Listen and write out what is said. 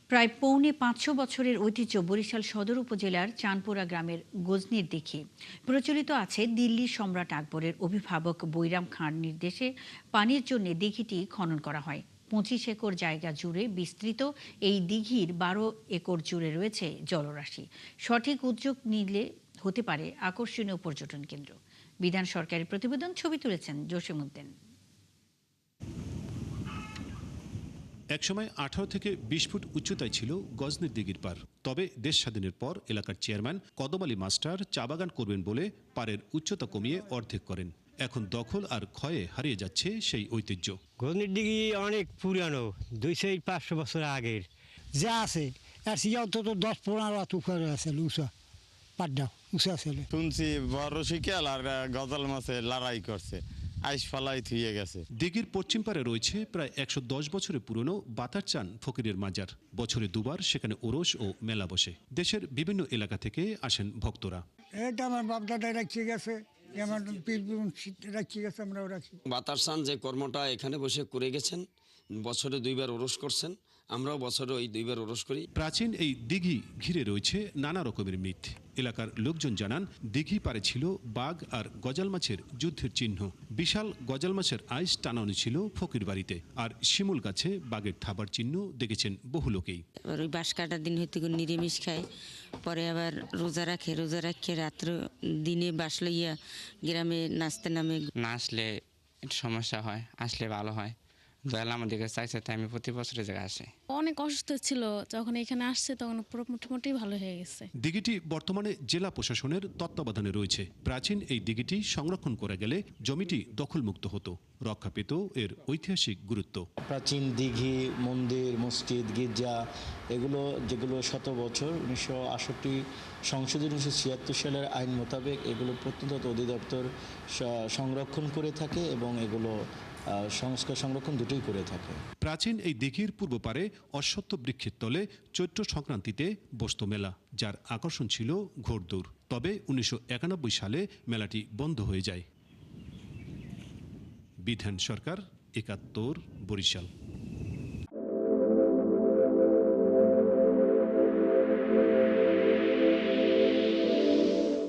প্রায় পৌনে ৫০০ বছরের ঐতিহ্য বরিশাল সদর উপজেলার চাঁদপুরা গ্রামের গজনীর দিঘি। প্রচলিত আছে দিল্লি সম্রাট আকবরের অভিভাবক বৈরাম খাঁর নির্দেশে পানির জন্য দিঘিটি খনন করা হয়। ২৫ একর জায়গা জুড়ে বিস্তৃত এই দিঘির ১২ একর জুড়ে রয়েছে জলরাশি। সঠিক উদ্যোগ নিলে হতে পারে আকর্ষণীয় পর্যটন কেন্দ্র। বিধান সরকারি প্রতিবেদন, ছবি তুলেছেন জসিমউদ্দিন। একসময় ১৮ থেকে ২০ ফুট উচ্চতায় ছিল গজনীর দিঘির পার। তবে দেশ স্বাধীনের পর এলাকার চেয়ারম্যান কদম আলী মাস্টার চা বাগান করবেন বলে পাড়ের উচ্চতা কমিয়ে অর্ধেক করেন। এখন দখল আর ক্ষয়ে হারিয়ে যাচ্ছে সেই ঐতিহ্য। গজনীর দিঘি অনেক পুরানো, ২০০-৫০০ বছর আগের যা আছে আর সে অন্তত ১০-১৫ উপরে আছে উঁচা পাড্ডা উঁচা ছেলে। শুনছি বড় শিকাল আর গজাল মাছে লড়াই করছে, আইস ফালাই থুয়ে গেছে। দিঘির পশ্চিম পারে রয়েছে প্রায় ১১০ বছরের পুরনো বাতার চান ফকিরের মাজার। বছরে দুবার সেখানে ওরস ও মেলা বসে। দেশের বিভিন্ন এলাকা থেকে আসেন ভক্তরা। এটা আমার বাপদাদা রাখিয়ে গেছে, আমার রাখিয়ে গেছে, আমরাও রাখি। বাতার চান যে কর্মটা এখানে বসে করে গেছেন, বছরে ২ বার ওরস করছেন, আমরাও বছরে ওই ২ বার ওরস করি। প্রাচীন এই দিঘি ঘিরে রয়েছে নানা রকমের মিথ। এলাকার লোকজন জানান, দিঘি পারে ছিল বাঘ আর গজাল মাছের যুদ্ধের চিহ্ন। বিশাল গজাল মাছের আইস টানানো ছিল ফকির বাড়িতে। আর শিমুল গাছে বাঘের থাবার চিহ্ন দেখেছেন বহু লোকেই। এবার ওই বাঁশ কাটার দিন হয়তো নিরামিষ খায়, পরে আবার রোজা রাখে রাত্র দিনে বাস লইয়া গ্রামে নাচতে নামে। না আসলে একটু সমস্যা হয়, আসলে ভালো হয়। দয়াল আমাদেরকে চাইছে, তাই আমি প্রতি বছরের জায়গায় আসি। অনেক অসুস্থ ছিল, যখন এখানে আসছে তখন পুরো মোটামুটি ভালো হয়ে গেছে। দিঘিটি বর্তমানে জেলা প্রশাসনের তত্ত্বাবধানে রয়েছে। প্রাচীন এই দিঘিটি সংরক্ষণ করা গেলে জমিটি দখলমুক্ত হতো, রক্ষা পেত এর ঐতিহাসিক গুরুত্ব। প্রাচীন দিঘি, মন্দির, মসজিদ, গির্জা এগুলো যেগুলো শত বছর ১৯৬৮ সংশোধনী ১৯৭৬ সালের আইন মোতাবেক এগুলো প্রত্নতত্ত্ব অধিদপ্তর সংরক্ষণ করে থাকে এবং এগুলো সংস্কার সংরক্ষণ দুটোই করে থাকে। প্রাচীন এই দিঘির পূর্ব পারে অশ্বত্থ বৃক্ষের তলে চৈত্র সংক্রান্তিতে বসত মেলা, যার আকর্ষণ ছিল ঘোড়দৌড়। তবে ১৯৯১ সালে মেলাটি বন্ধ হয়ে যায়। বিধান সরকার, ৭১, বরিশাল।